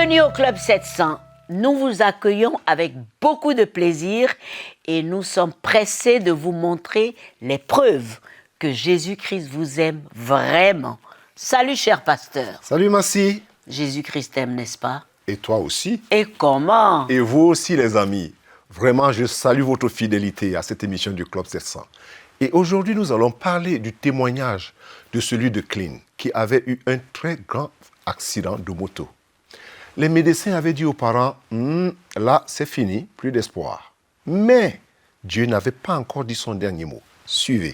Bienvenue au Club 700. Nous vous accueillons avec beaucoup de plaisir et nous sommes pressés de vous montrer les preuves que Jésus-Christ vous aime vraiment. Salut, cher pasteur. Salut, Massi. Jésus-Christ t'aime, n'est-ce pas? Et toi aussi. Et comment? Et vous aussi, les amis. Vraiment, je salue votre fidélité à cette émission du Club 700. Et aujourd'hui, nous allons parler du témoignage de celui de Clint, qui avait eu un très grand accident de moto. Les médecins avaient dit aux parents, là, c'est fini, plus d'espoir. Mais Dieu n'avait pas encore dit son dernier mot. Suivez.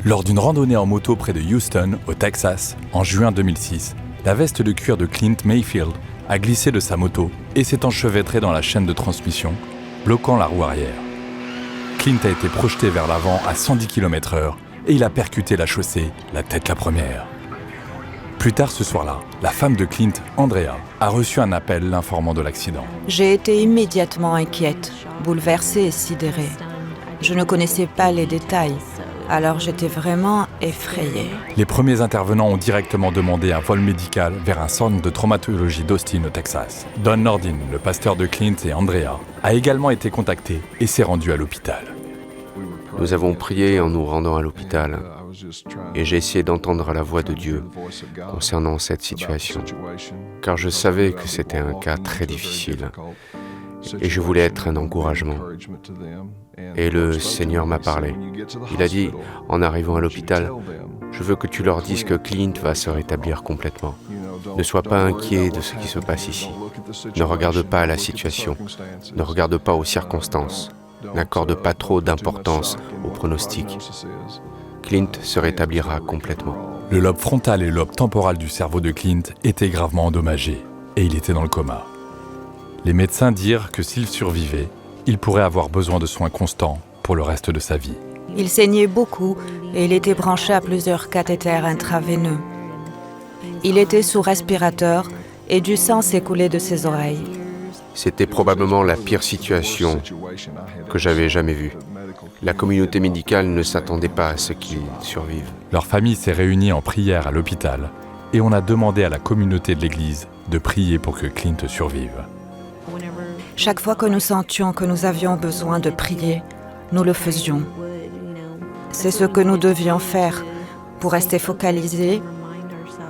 Lors d'une randonnée en moto près de Houston, au Texas, en juin 2006, la veste de cuir de Clint Mayfield a glissé de sa moto et s'est enchevêtrée dans la chaîne de transmission, bloquant la roue arrière. Clint a été projeté vers l'avant à 110 km/h et il a percuté la chaussée, la tête la première. Plus tard ce soir-là, la femme de Clint, Andrea, a reçu un appel l'informant de l'accident. J'ai été immédiatement inquiète, bouleversée et sidérée. Je ne connaissais pas les détails, alors j'étais vraiment effrayée. Les premiers intervenants ont directement demandé un vol médical vers un centre de traumatologie d'Austin, au Texas. Don Nordin, le pasteur de Clint et Andrea, a également été contacté et s'est rendu à l'hôpital. Nous avons prié en nous rendant à l'hôpital et j'ai essayé d'entendre la voix de Dieu concernant cette situation, car je savais que c'était un cas très difficile et je voulais être un encouragement. Et le Seigneur m'a parlé. Il a dit, en arrivant à l'hôpital, « Je veux que tu leur dises que Clint va se rétablir complètement. Ne sois pas inquiet de ce qui se passe ici. Ne regarde pas à la situation. Ne regarde pas aux circonstances. N'accorde pas trop d'importance aux pronostics. Clint se rétablira complètement. » Le lobe frontal et le lobe temporal du cerveau de Clint étaient gravement endommagés et il était dans le coma. Les médecins dirent que s'il survivait, il pourrait avoir besoin de soins constants pour le reste de sa vie. Il saignait beaucoup et il était branché à plusieurs cathéters intraveineux. Il était sous respirateur et du sang s'écoulait de ses oreilles. C'était probablement la pire situation que j'avais jamais vue. La communauté médicale ne s'attendait pas à ce qu'il survive. Leur famille s'est réunie en prière à l'hôpital et on a demandé à la communauté de l'Église de prier pour que Clint survive. Chaque fois que nous sentions que nous avions besoin de prier, nous le faisions. C'est ce que nous devions faire pour rester focalisés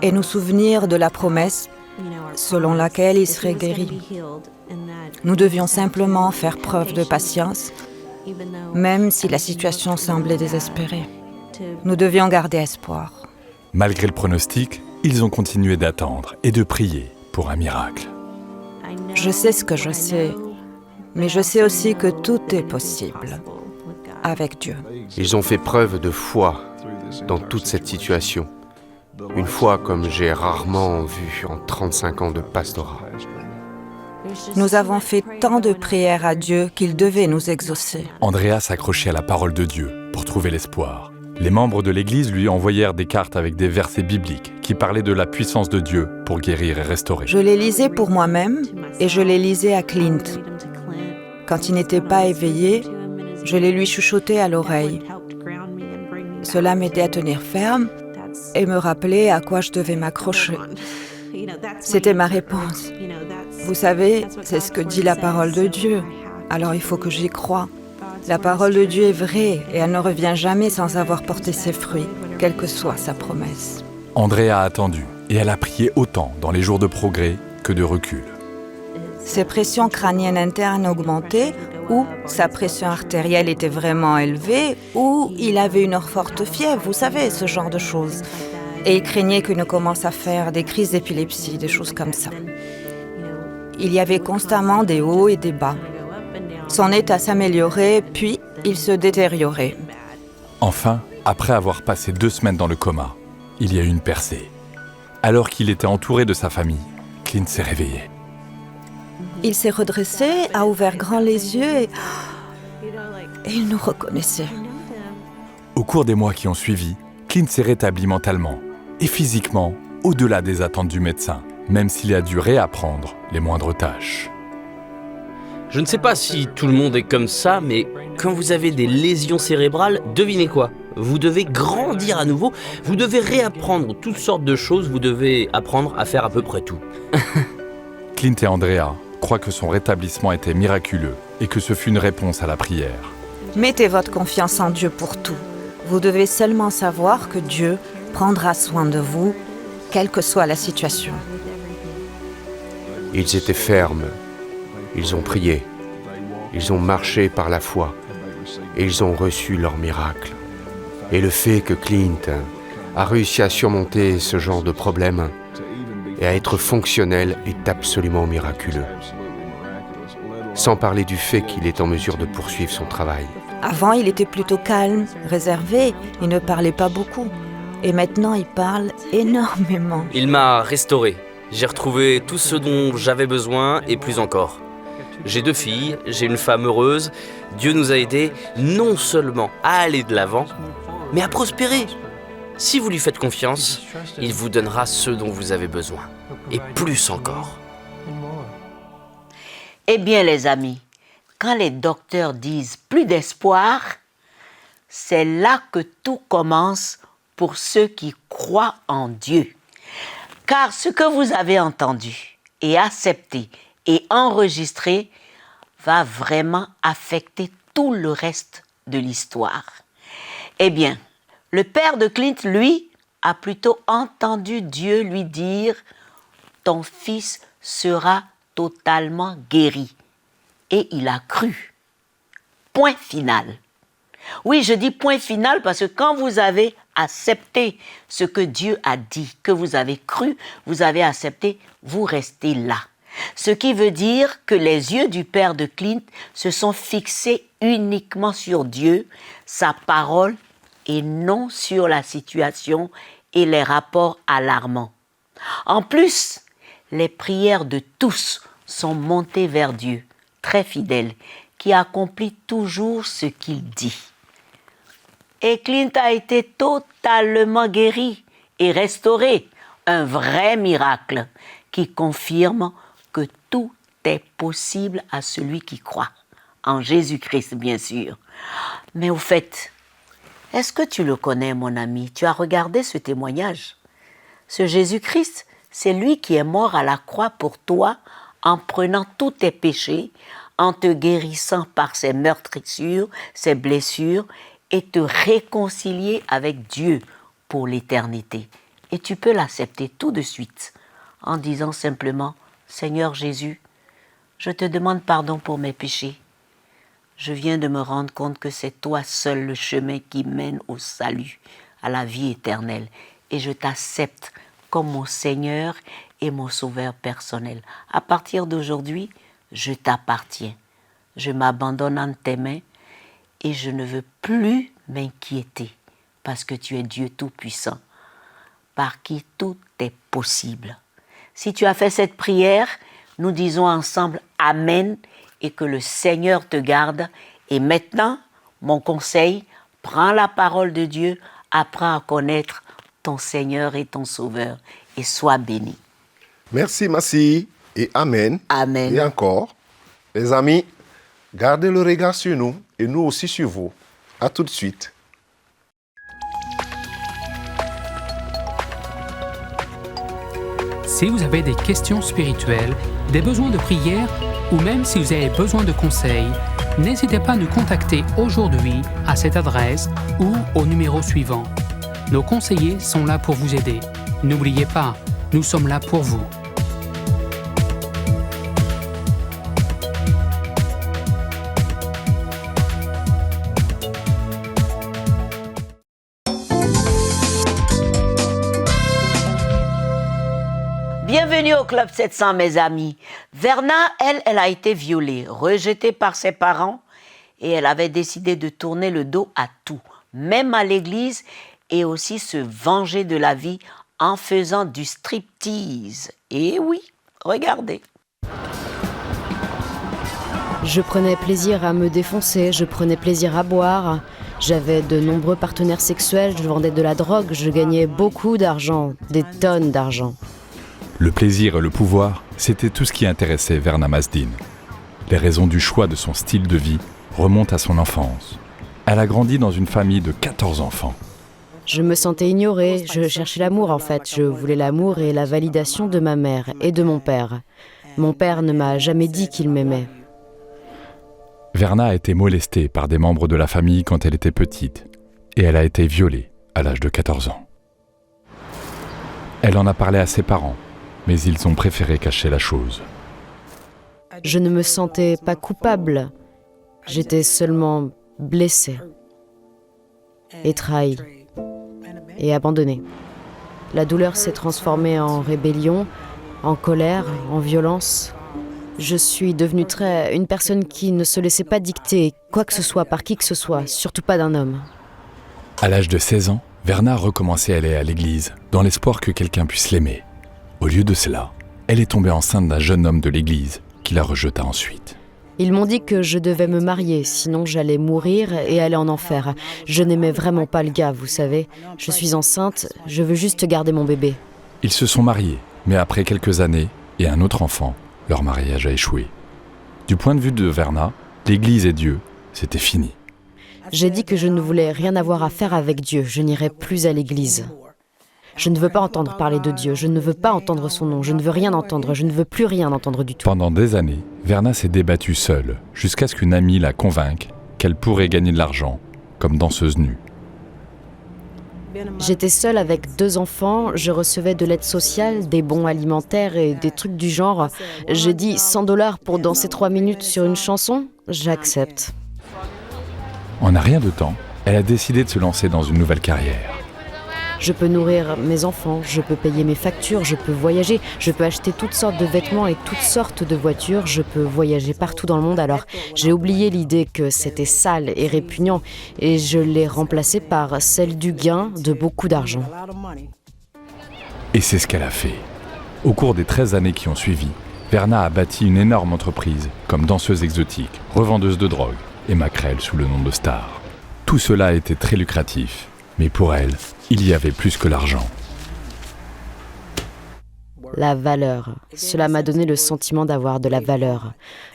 et nous souvenir de la promesse selon laquelle il serait guéri. Nous devions simplement faire preuve de patience, même si la situation semblait désespérée. Nous devions garder espoir. Malgré le pronostic, ils ont continué d'attendre et de prier pour un miracle. Je sais ce que je sais, mais je sais aussi que tout est possible avec Dieu. Ils ont fait preuve de foi dans toute cette situation. Une foi comme j'ai rarement vu en 35 ans de pastorat. Nous avons fait tant de prières à Dieu qu'il devait nous exaucer. Andrea s'accrochait à la parole de Dieu pour trouver l'espoir. Les membres de l'Église lui envoyèrent des cartes avec des versets bibliques qui parlaient de la puissance de Dieu pour guérir et restaurer. Je les lisais pour moi-même et je les lisais à Clint. Quand il n'était pas éveillé, je les lui chuchotais à l'oreille. Cela m'aidait à tenir ferme et me rappeler à quoi je devais m'accrocher. C'était ma réponse. Vous savez, c'est ce que dit la parole de Dieu. Alors il faut que j'y croie. La parole de Dieu est vraie et elle ne revient jamais sans avoir porté ses fruits, quelle que soit sa promesse. Andrea a attendu et elle a prié autant dans les jours de progrès que de recul. Ses pressions crâniennes internes augmentaient, ou sa pression artérielle était vraiment élevée, ou il avait une forte fièvre, vous savez, ce genre de choses. Et il craignait qu'il ne commence à faire des crises d'épilepsie, des choses comme ça. Il y avait constamment des hauts et des bas. Son état s'améliorait, puis il se détériorait. Enfin, après avoir passé 2 semaines dans le coma, il y a eu une percée. Alors qu'il était entouré de sa famille, Clint s'est réveillé. Il s'est redressé, a ouvert grand les yeux et il nous reconnaissait. Au cours des mois qui ont suivi, Clint s'est rétabli mentalement et physiquement au-delà des attentes du médecin, même s'il a dû réapprendre les moindres tâches. Je ne sais pas si tout le monde est comme ça, mais quand vous avez des lésions cérébrales, devinez quoi ? Vous devez grandir à nouveau, vous devez réapprendre toutes sortes de choses, vous devez apprendre à faire à peu près tout. Clint et Andrea croient que son rétablissement était miraculeux et que ce fut une réponse à la prière. Mettez votre confiance en Dieu pour tout. Vous devez seulement savoir que Dieu prendra soin de vous, quelle que soit la situation. Ils étaient fermes, ils ont prié, ils ont marché par la foi et ils ont reçu leur miracle. Et le fait que Clint a réussi à surmonter ce genre de problème et à être fonctionnel est absolument miraculeux. Sans parler du fait qu'il est en mesure de poursuivre son travail. Avant, il était plutôt calme, réservé, il ne parlait pas beaucoup. Et maintenant, il parle énormément. Il m'a restauré. J'ai retrouvé tout ce dont j'avais besoin et plus encore. J'ai 2 filles, j'ai une femme heureuse. Dieu nous a aidés non seulement à aller de l'avant, mais à prospérer. Si vous lui faites confiance, il vous donnera ce dont vous avez besoin. Et plus encore. Eh bien, les amis, quand les docteurs disent plus d'espoir, c'est là que tout commence pour ceux qui croient en Dieu. Car ce que vous avez entendu et accepté et enregistré va vraiment affecter tout le reste de l'histoire. Eh bien, le père de Clint, lui, a plutôt entendu Dieu lui dire « Ton fils sera totalement guéri ». Et il a cru. Point final. Oui, je dis point final parce que quand vous avez accepté ce que Dieu a dit, que vous avez cru, vous avez accepté, vous restez là. Ce qui veut dire que les yeux du père de Clint se sont fixés uniquement sur Dieu, sa parole, et non sur la situation et les rapports alarmants. En plus, les prières de tous sont montées vers Dieu, très fidèle, qui accomplit toujours ce qu'il dit. Et Clint a été totalement guéri et restauré, un vrai miracle qui confirme que tout est possible à celui qui croit, en Jésus-Christ bien sûr. Mais au fait, est-ce que tu le connais mon ami? Tu as regardé ce témoignage? Ce Jésus-Christ, c'est lui qui est mort à la croix pour toi en prenant tous tes péchés, en te guérissant par ses meurtrissures, ses blessures, et te réconcilier avec Dieu pour l'éternité. Et tu peux l'accepter tout de suite en disant simplement « Seigneur Jésus, je te demande pardon pour mes péchés. Je viens de me rendre compte que c'est toi seul le chemin qui mène au salut, à la vie éternelle. Et je t'accepte comme mon Seigneur et mon Sauveur personnel. À partir d'aujourd'hui, je t'appartiens. Je m'abandonne en tes mains et je ne veux plus m'inquiéter parce que tu es Dieu Tout-Puissant, par qui tout est possible. » Si tu as fait cette prière, nous disons ensemble Amen et que le Seigneur te garde. Et maintenant, mon conseil, prends la parole de Dieu, apprends à connaître ton Seigneur et ton Sauveur et sois béni. Merci, Massi, et Amen. Amen. Et encore, les amis, gardez le regard sur nous et nous aussi sur vous. À tout de suite. Si vous avez des questions spirituelles, des besoins de prière ou même si vous avez besoin de conseils, n'hésitez pas à nous contacter aujourd'hui à cette adresse ou au numéro suivant. Nos conseillers sont là pour vous aider. N'oubliez pas, nous sommes là pour vous. Bienvenue au Club 700, mes amis. Verna, elle a été violée, rejetée par ses parents et elle avait décidé de tourner le dos à tout, même à l'église, et aussi se venger de la vie en faisant du striptease. Et oui, regardez. Je prenais plaisir à me défoncer, je prenais plaisir à boire. J'avais de nombreux partenaires sexuels, je vendais de la drogue, je gagnais beaucoup d'argent, des tonnes d'argent. Le plaisir et le pouvoir, c'était tout ce qui intéressait Verna Masdin. Les raisons du choix de son style de vie remontent à son enfance. Elle a grandi dans une famille de 14 enfants. Je me sentais ignorée, je cherchais l'amour en fait. Je voulais l'amour et la validation de ma mère et de mon père. Mon père ne m'a jamais dit qu'il m'aimait. Verna a été molestée par des membres de la famille quand elle était petite et elle a été violée à l'âge de 14 ans. Elle en a parlé à ses parents, mais ils ont préféré cacher la chose. Je ne me sentais pas coupable. J'étais seulement blessée et trahie et abandonnée. La douleur s'est transformée en rébellion, en colère, en violence. Je suis devenue une personne qui ne se laissait pas dicter quoi que ce soit par qui que ce soit, surtout pas d'un homme. À l'âge de 16 ans, Verna a recommencé à aller à l'église, dans l'espoir que quelqu'un puisse l'aimer. Au lieu de cela, elle est tombée enceinte d'un jeune homme de l'église, qui la rejeta ensuite. Ils m'ont dit que je devais me marier, sinon j'allais mourir et aller en enfer. Je n'aimais vraiment pas le gars, vous savez. Je suis enceinte, je veux juste garder mon bébé. Ils se sont mariés, mais après quelques années et un autre enfant, leur mariage a échoué. Du point de vue de Verna, l'église et Dieu, c'était fini. J'ai dit que je ne voulais rien avoir à faire avec Dieu, je n'irai plus à l'église. Je ne veux pas entendre parler de Dieu, je ne veux pas entendre son nom, je ne veux rien entendre, je ne veux plus rien entendre du tout. Pendant des années, Verna s'est débattue seule, jusqu'à ce qu'une amie la convainque qu'elle pourrait gagner de l'argent, comme danseuse nue. J'étais seule avec 2 enfants, je recevais de l'aide sociale, des bons alimentaires et des trucs du genre. J'ai dit $100 pour danser 3 minutes sur une chanson, j'accepte. En un rien de temps, elle a décidé de se lancer dans une nouvelle carrière. Je peux nourrir mes enfants, je peux payer mes factures, je peux voyager, je peux acheter toutes sortes de vêtements et toutes sortes de voitures, je peux voyager partout dans le monde. Alors j'ai oublié l'idée que c'était sale et répugnant et je l'ai remplacée par celle du gain de beaucoup d'argent. Et c'est ce qu'elle a fait. Au cours des 13 années qui ont suivi, Verna a bâti une énorme entreprise comme danseuse exotique, revendeuse de drogue et maquerelle sous le nom de star. Tout cela a été très lucratif, mais pour elle, il y avait plus que l'argent. La valeur. Cela m'a donné le sentiment d'avoir de la valeur.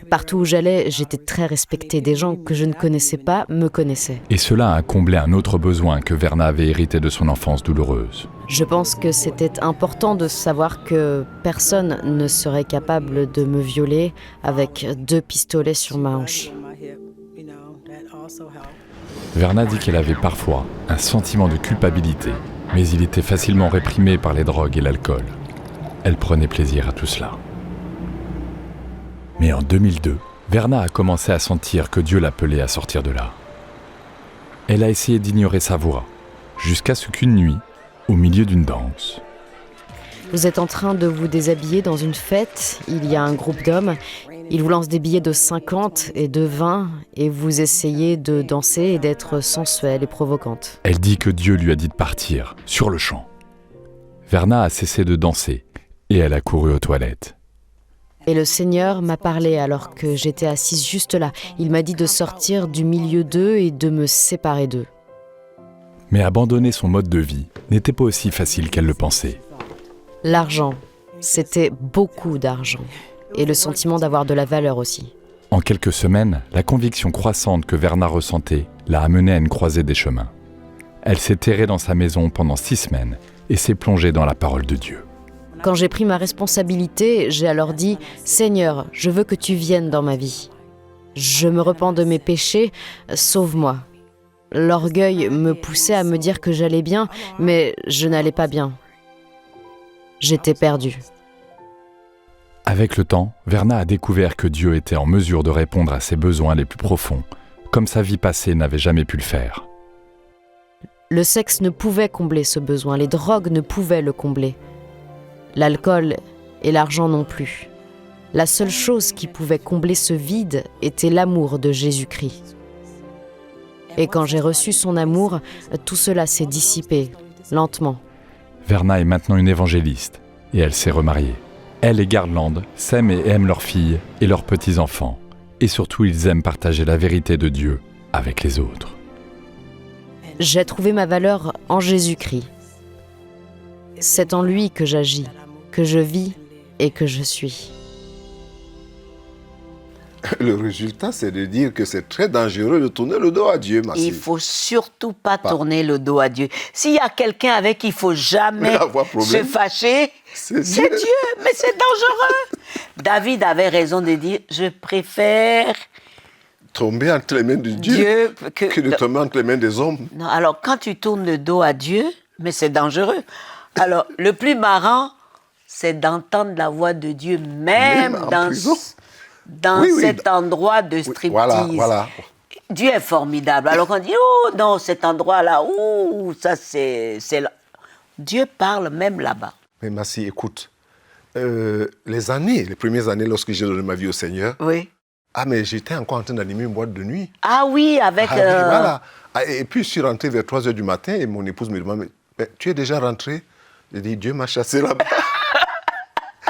Partout où j'allais, j'étais très respectée. Des gens que je ne connaissais pas me connaissaient. Et cela a comblé un autre besoin que Verna avait hérité de son enfance douloureuse. Je pense que c'était important de savoir que personne ne serait capable de me violer avec 2 pistolets sur ma hanche. Verna dit qu'elle avait parfois un sentiment de culpabilité, mais il était facilement réprimé par les drogues et l'alcool. Elle prenait plaisir à tout cela. Mais en 2002, Verna a commencé à sentir que Dieu l'appelait à sortir de là. Elle a essayé d'ignorer sa voix, jusqu'à ce qu'une nuit, au milieu d'une danse, Vous êtes en train de vous déshabiller dans une fête, il y a un groupe d'hommes, ils vous lancent des billets de 50 et de 20 et vous essayez de danser et d'être sensuelle et provocante. elle dit que Dieu lui a dit de partir, sur le champ. Verna a cessé de danser et elle a couru aux toilettes. Et le Seigneur m'a parlé alors que j'étais assise juste là. Il m'a dit de sortir du milieu d'eux et de me séparer d'eux. Mais abandonner son mode de vie n'était pas aussi facile qu'elle le pensait. L'argent, c'était beaucoup d'argent. Et le sentiment d'avoir de la valeur aussi. En quelques semaines, la conviction croissante que Verna ressentait l'a amenée à une croisée des chemins. Elle s'est terrée dans sa maison pendant 6 semaines et s'est plongée dans la parole de Dieu. Quand j'ai pris ma responsabilité, j'ai alors dit « Seigneur, je veux que tu viennes dans ma vie. Je me repens de mes péchés, sauve-moi. » L'orgueil me poussait à me dire que j'allais bien, mais je n'allais pas bien. J'étais perdue. Avec le temps, Verna a découvert que Dieu était en mesure de répondre à ses besoins les plus profonds, comme sa vie passée n'avait jamais pu le faire. Le sexe ne pouvait combler ce besoin, les drogues ne pouvaient le combler. L'alcool et l'argent non plus. La seule chose qui pouvait combler ce vide était l'amour de Jésus-Christ. Et quand j'ai reçu son amour, tout cela s'est dissipé, lentement. Verna est maintenant une évangéliste et elle s'est remariée. Elle et Garland s'aiment et aiment leurs filles et leurs petits-enfants. Et surtout, ils aiment partager la vérité de Dieu avec les autres. J'ai trouvé ma valeur en Jésus-Christ. C'est en lui que j'agis, que je vis et que je suis. Le résultat, c'est de dire que c'est très dangereux de tourner le dos à Dieu, Massy. Il ne faut surtout pas tourner le dos à Dieu. S'il y a quelqu'un avec qui il ne faut jamais se fâcher, c'est Dieu. Mais c'est dangereux. David avait raison de dire, je préfère tomber entre les mains de Dieu que de tomber entre les mains des hommes. Non, alors quand tu tournes le dos à Dieu, mais c'est dangereux. Alors, le plus marrant, c'est d'entendre la voix de Dieu, même dans cet endroit de striptease. Voilà. Dieu est formidable. Alors qu'on dit, oh non, cet endroit-là, ça c'est là. Dieu parle même là-bas. Mais Massy, écoute, les premières années lorsque j'ai donné ma vie au Seigneur, oui. Mais j'étais encore en train d'animer une boîte de nuit. Ah oui, avec... Oui, voilà. Et puis je suis rentré vers 3h du matin et mon épouse me demande, mais tu es déjà rentré? J'ai dit, Dieu m'a chassé là-bas.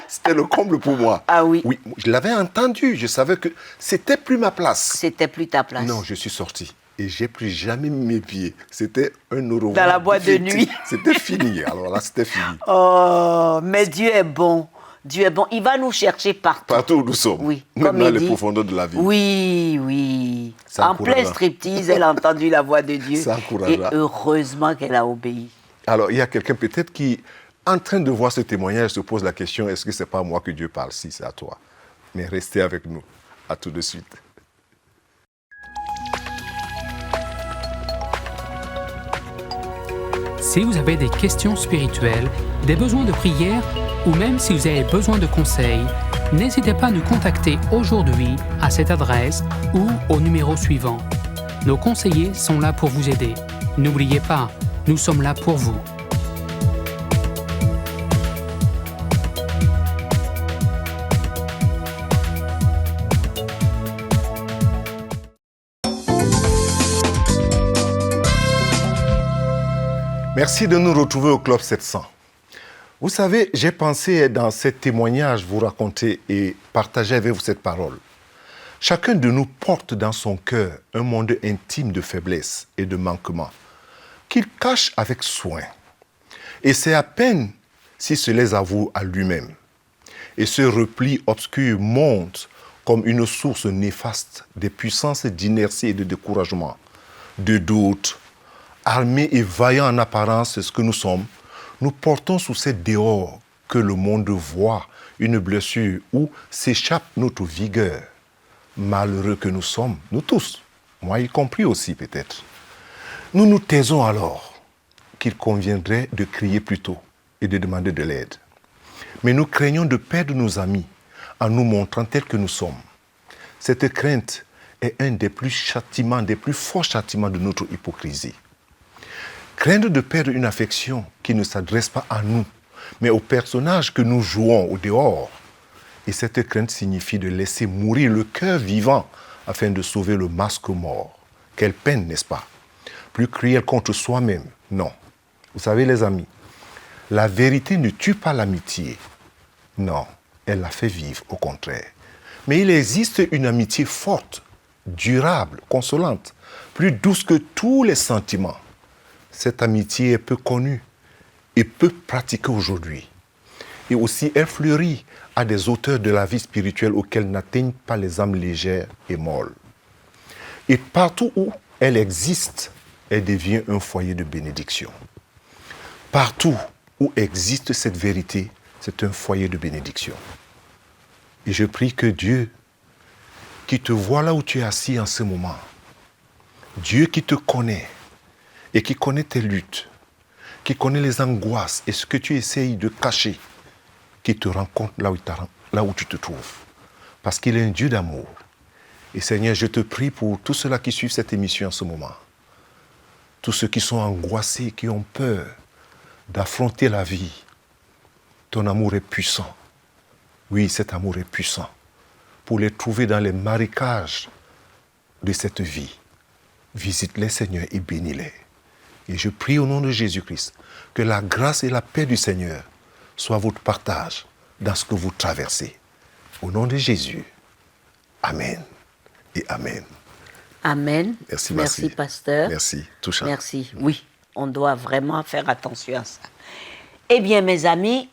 C'était le comble pour moi. Ah oui. Oui, je l'avais entendu. Je savais que c'était plus ma place. C'était plus ta place. Non, je suis sorti. Et j'ai plus jamais mis mes pieds. C'était un au revoir. Dans la boîte de nuit. C'était fini. Alors là, c'était fini. Oh, mais Dieu est bon. Dieu est bon. Il va nous chercher partout. Partout où nous sommes. Oui. Même dans les profondeurs de la vie. Oui. En plein striptease, elle a entendu la voix de Dieu. Ça encouragera. Et heureusement qu'elle a obéi. Alors, il y a quelqu'un peut-être qui, en train de voir ce témoignage, se pose la question, est-ce que ce n'est pas à moi que Dieu parle? Si, c'est à toi. Mais restez avec nous. À tout de suite. Si vous avez des questions spirituelles, des besoins de prière ou même si vous avez besoin de conseils, n'hésitez pas à nous contacter aujourd'hui à cette adresse ou au numéro suivant. Nos conseillers sont là pour vous aider. N'oubliez pas, nous sommes là pour vous. Merci de nous retrouver au Club 700. Vous savez, j'ai pensé dans ce témoignage vous raconter et partager avec vous cette parole. Chacun de nous porte dans son cœur un monde intime de faiblesse et de manquement qu'il cache avec soin. Et c'est à peine s'il se les avoue à lui-même. Et ce repli obscur monte comme une source néfaste des puissances d'inertie et de découragement, de doute. Armés et vaillants en apparence, c'est ce que nous sommes, nous portons sous cette dehors que le monde voit une blessure où s'échappe notre vigueur. Malheureux que nous sommes, nous tous, moi y compris aussi peut-être. Nous nous taisons alors qu'il conviendrait de crier plus tôt et de demander de l'aide. Mais nous craignons de perdre nos amis en nous montrant tels que nous sommes. Cette crainte est un des plus forts châtiments de notre hypocrisie. Craindre de perdre une affection qui ne s'adresse pas à nous, mais au personnage que nous jouons au dehors. Et cette crainte signifie de laisser mourir le cœur vivant afin de sauver le masque mort. Quelle peine, n'est-ce pas? Plus cruel contre soi-même, non. Vous savez les amis, la vérité ne tue pas l'amitié. Non, elle la fait vivre, au contraire. Mais il existe une amitié forte, durable, consolante, plus douce que tous les sentiments. Cette amitié est peu connue et peu pratiquée aujourd'hui. Et aussi, elle fleurit à des hauteurs de la vie spirituelle auxquelles n'atteignent pas les âmes légères et molles. Et partout où elle existe, elle devient un foyer de bénédiction. Partout où existe cette vérité, c'est un foyer de bénédiction. Et je prie que Dieu, qui te voit là où tu es assis en ce moment, Dieu qui te connaît, et qui connaît tes luttes, qui connaît les angoisses et ce que tu essayes de cacher, qui te rencontre là où tu te trouves. Parce qu'il est un Dieu d'amour. Et Seigneur, je te prie pour tous ceux-là qui suivent cette émission en ce moment. Tous ceux qui sont angoissés, qui ont peur d'affronter la vie. Ton amour est puissant. Oui, cet amour est puissant. Pour les trouver dans les marécages de cette vie. Visite-les, Seigneur, et bénis-les. Et je prie au nom de Jésus-Christ que la grâce et la paix du Seigneur soient votre partage dans ce que vous traversez. Au nom de Jésus. Amen et Amen. Amen. Merci, pasteur. Merci, touchant. Merci. Oui, on doit vraiment faire attention à ça. Eh bien, mes amis,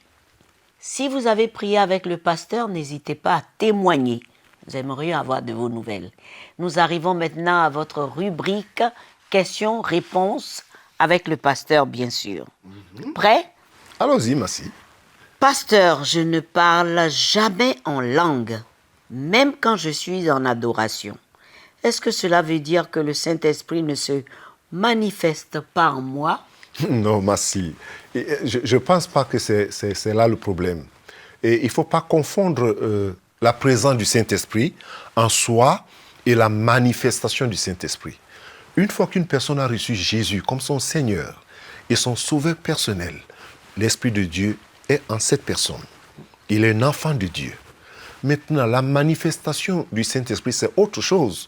si vous avez prié avec le pasteur, n'hésitez pas à témoigner. Nous aimerions avoir de vos nouvelles. Nous arrivons maintenant à votre rubrique questions-réponses avec le pasteur, bien sûr. Prêt? Allons-y, merci. Pasteur, je ne parle jamais en langue, même quand je suis en adoration. Est-ce que cela veut dire que le Saint-Esprit ne se manifeste pas en moi? Non, merci. Je ne pense pas que c'est là le problème. Et il ne faut pas confondre la présence du Saint-Esprit en soi et la manifestation du Saint-Esprit. Une fois qu'une personne a reçu Jésus comme son Seigneur et son Sauveur personnel, l'Esprit de Dieu est en cette personne. Il est un enfant de Dieu. Maintenant, la manifestation du Saint-Esprit, c'est autre chose.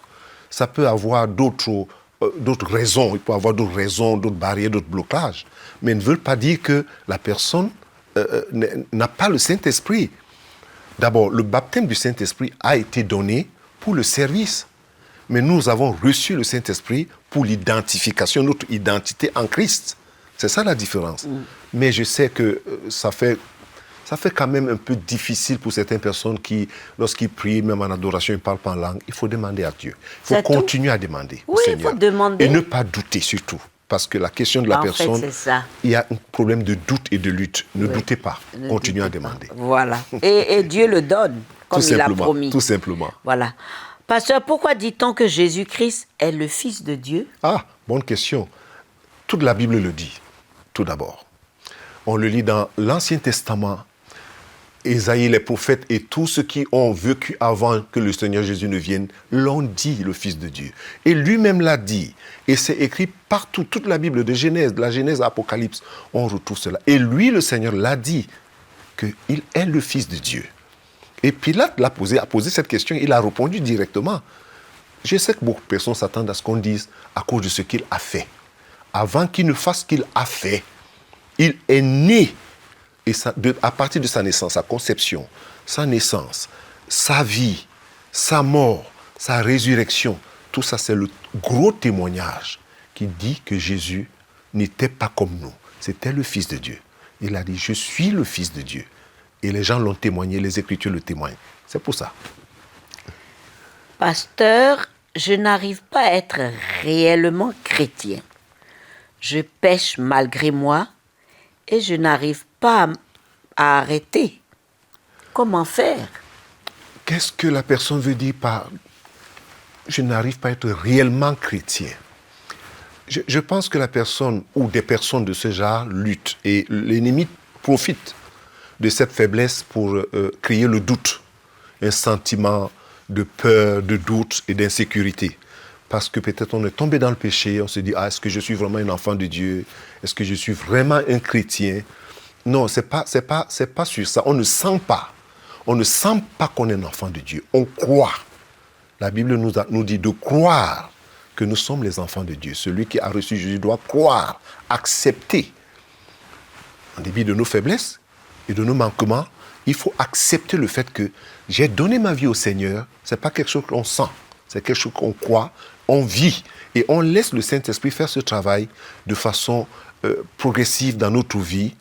Ça peut avoir d'autres raisons. Il peut avoir d'autres raisons, d'autres barrières, d'autres blocages. Mais ne veut pas dire que la personne n'a pas le Saint-Esprit. D'abord, le baptême du Saint-Esprit a été donné pour le service. Mais nous avons reçu le Saint-Esprit pour l'identification, notre identité en Christ. C'est ça la différence. Mais je sais que ça fait quand même un peu difficile pour certaines personnes qui, lorsqu'ils prient, même en adoration, ils ne parlent pas en langue. Il faut demander à Dieu. Il faut continuer à demander au Seigneur. Il faut demander. Et ne pas douter surtout. Parce que la question de la personne, c'est ça. Il y a un problème de doute et de lutte. Ne doutez pas. Continuez à demander. Voilà. Et Dieu le donne, comme il a promis. Tout simplement. Voilà. Pasteur, pourquoi dit-on que Jésus-Christ est le Fils de Dieu? Ah, bonne question. Toute la Bible le dit, tout d'abord. On le lit dans l'Ancien Testament. Ésaïe, les prophètes et tous ceux qui ont vécu avant que le Seigneur Jésus ne vienne l'ont dit, le Fils de Dieu. Et lui-même l'a dit. Et c'est écrit partout, toute la Bible, de Genèse, de la Genèse à Apocalypse, on retrouve cela. Et lui, le Seigneur, l'a dit, qu'il est le Fils de Dieu. Et Pilate a posé cette question, il a répondu directement. Je sais que beaucoup de personnes s'attendent à ce qu'on dise à cause de ce qu'il a fait. Avant qu'il ne fasse ce qu'il a fait, il est né. Et à partir de sa naissance, sa conception, sa naissance, sa vie, sa mort, sa résurrection, tout ça c'est le gros témoignage qui dit que Jésus n'était pas comme nous. C'était le Fils de Dieu. Il a dit, je suis le Fils de Dieu. Et les gens l'ont témoigné, les Écritures le témoignent. C'est pour ça. Pasteur, je n'arrive pas à être réellement chrétien. Je pêche malgré moi et je n'arrive pas à arrêter. Comment faire? Qu'est-ce que la personne veut dire par « je n'arrive pas à être réellement chrétien » ? Je pense que la personne ou des personnes de ce genre luttent et l'ennemi profite de cette faiblesse pour créer le doute, un sentiment de peur, de doute et d'insécurité. Parce que peut-être on est tombé dans le péché, on se dit « Ah, est-ce que je suis vraiment un enfant de Dieu? Est-ce que je suis vraiment un chrétien ?» Non, c'est pas sur ça. On ne sent pas. On ne sent pas qu'on est un enfant de Dieu. On croit. La Bible nous dit de croire que nous sommes les enfants de Dieu. Celui qui a reçu Jésus doit croire, accepter. En dépit de nos faiblesses et de nos manquements, il faut accepter le fait que j'ai donné ma vie au Seigneur. Ce n'est pas quelque chose qu'on sent. C'est quelque chose qu'on croit, on vit. Et on laisse le Saint-Esprit faire ce travail de façon progressive dans notre vie.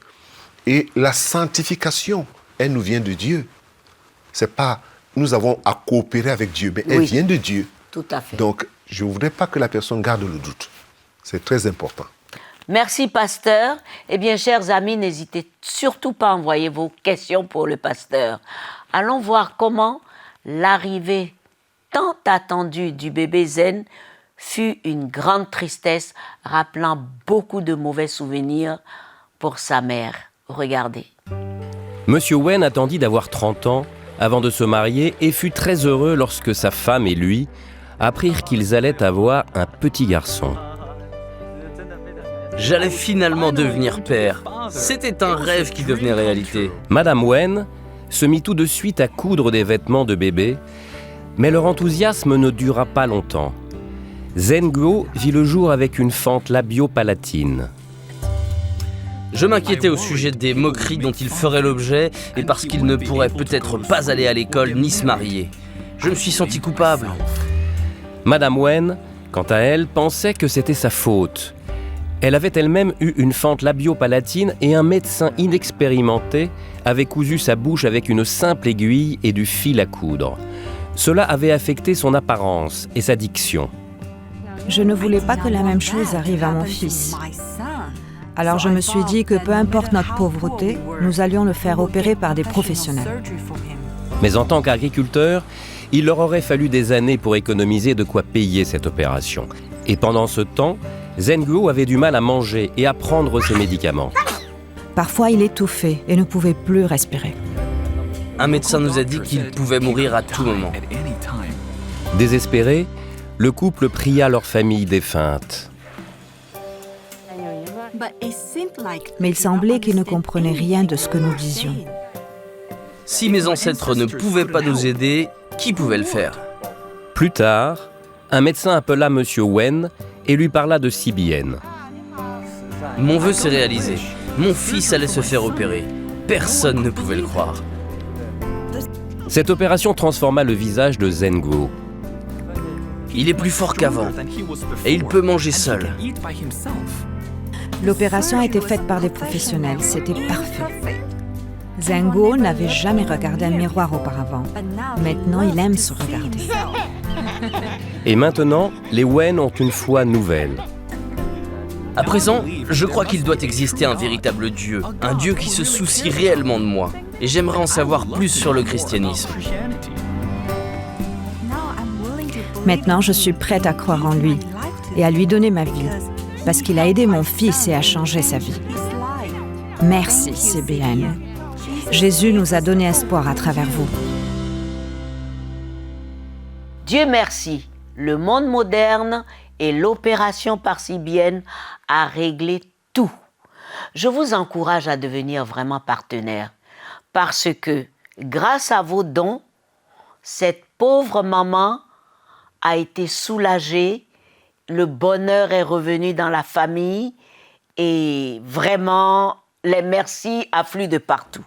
Et la sanctification, elle nous vient de Dieu. C'est pas, nous avons à coopérer avec Dieu, mais elle vient de Dieu. Tout à fait. Donc, je ne voudrais pas que la personne garde le doute. C'est très important. Merci, pasteur. Eh bien, chers amis, n'hésitez surtout pas à envoyer vos questions pour le pasteur. Allons voir comment l'arrivée tant attendue du bébé Zen fut une grande tristesse, rappelant beaucoup de mauvais souvenirs pour sa mère. Regardez. Monsieur Wen attendit d'avoir 30 ans avant de se marier et fut très heureux lorsque sa femme et lui apprirent qu'ils allaient avoir un petit garçon. J'allais finalement devenir père. C'était un rêve qui devenait réalité. Madame Wen se mit tout de suite à coudre des vêtements de bébé, mais leur enthousiasme ne dura pas longtemps. Zhenguo vit le jour avec une fente labio-palatine. Je m'inquiétais au sujet des moqueries dont il ferait l'objet et parce qu'il ne pourrait peut-être pas aller à l'école ni se marier. Je me suis senti coupable. Madame Wen, quant à elle, pensait que c'était sa faute. Elle avait elle-même eu une fente labio-palatine et un médecin inexpérimenté avait cousu sa bouche avec une simple aiguille et du fil à coudre. Cela avait affecté son apparence et sa diction. Je ne voulais pas que la même chose arrive à mon fils. Alors je me suis dit que peu importe notre pauvreté, nous allions le faire opérer par des professionnels. Mais en tant qu'agriculteur, il leur aurait fallu des années pour économiser de quoi payer cette opération. Et pendant ce temps, Zhenguo avait du mal à manger et à prendre ses médicaments. Parfois, il étouffait et ne pouvait plus respirer. Un médecin nous a dit qu'il pouvait mourir à tout moment. Désespéré, le couple pria leur famille défunte. Mais il semblait qu'ils ne comprenaient rien de ce que nous disions. Si mes ancêtres ne pouvaient pas nous aider, qui pouvait le faire? Plus tard, un médecin appela M. Wen et lui parla de CBN. Mon vœu s'est réalisé. Mon fils allait se faire opérer. Personne ne pouvait le croire. Cette opération transforma le visage de Zhenguo. Il est plus fort qu'avant. Et il peut manger seul. L'opération a été faite par des professionnels, c'était parfait. Zhenguo n'avait jamais regardé un miroir auparavant. Maintenant, il aime se regarder. Et maintenant, les Wen ont une foi nouvelle. À présent, je crois qu'il doit exister un véritable Dieu. Un Dieu qui se soucie réellement de moi. Et j'aimerais en savoir plus sur le christianisme. Maintenant, je suis prête à croire en lui et à lui donner ma vie, parce qu'il a aidé mon fils et a changé sa vie. Merci, CBN. Jésus nous a donné espoir à travers vous. Dieu merci, le monde moderne et l'opération par CBN a réglé tout. Je vous encourage à devenir vraiment partenaire parce que grâce à vos dons, cette pauvre maman a été soulagée, le bonheur est revenu dans la famille et vraiment les merci affluent de partout.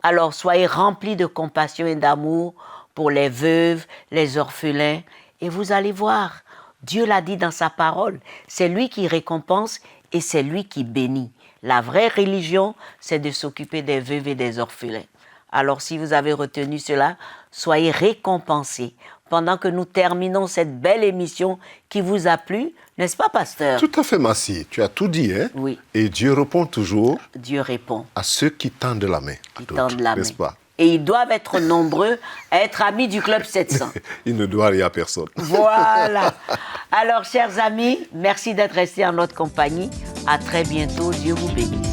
Alors soyez remplis de compassion et d'amour pour les veuves, les orphelins et vous allez voir, Dieu l'a dit dans sa parole, c'est lui qui récompense et c'est lui qui bénit. La vraie religion, c'est de s'occuper des veuves et des orphelins. Alors si vous avez retenu cela, soyez récompensés pendant que nous terminons cette belle émission qui vous a plu, n'est-ce pas, pasteur? Tout à fait, Massi. Tu as tout dit, hein? Oui. Et Dieu répond toujours Dieu répond. à ceux qui tendent la main. Qui tendent la main. N'est-ce pas? Et ils doivent être nombreux à être amis du Club 700. Il ne doit rien à personne. Voilà. Alors, chers amis, merci d'être restés en notre compagnie. À très bientôt. Dieu vous bénisse.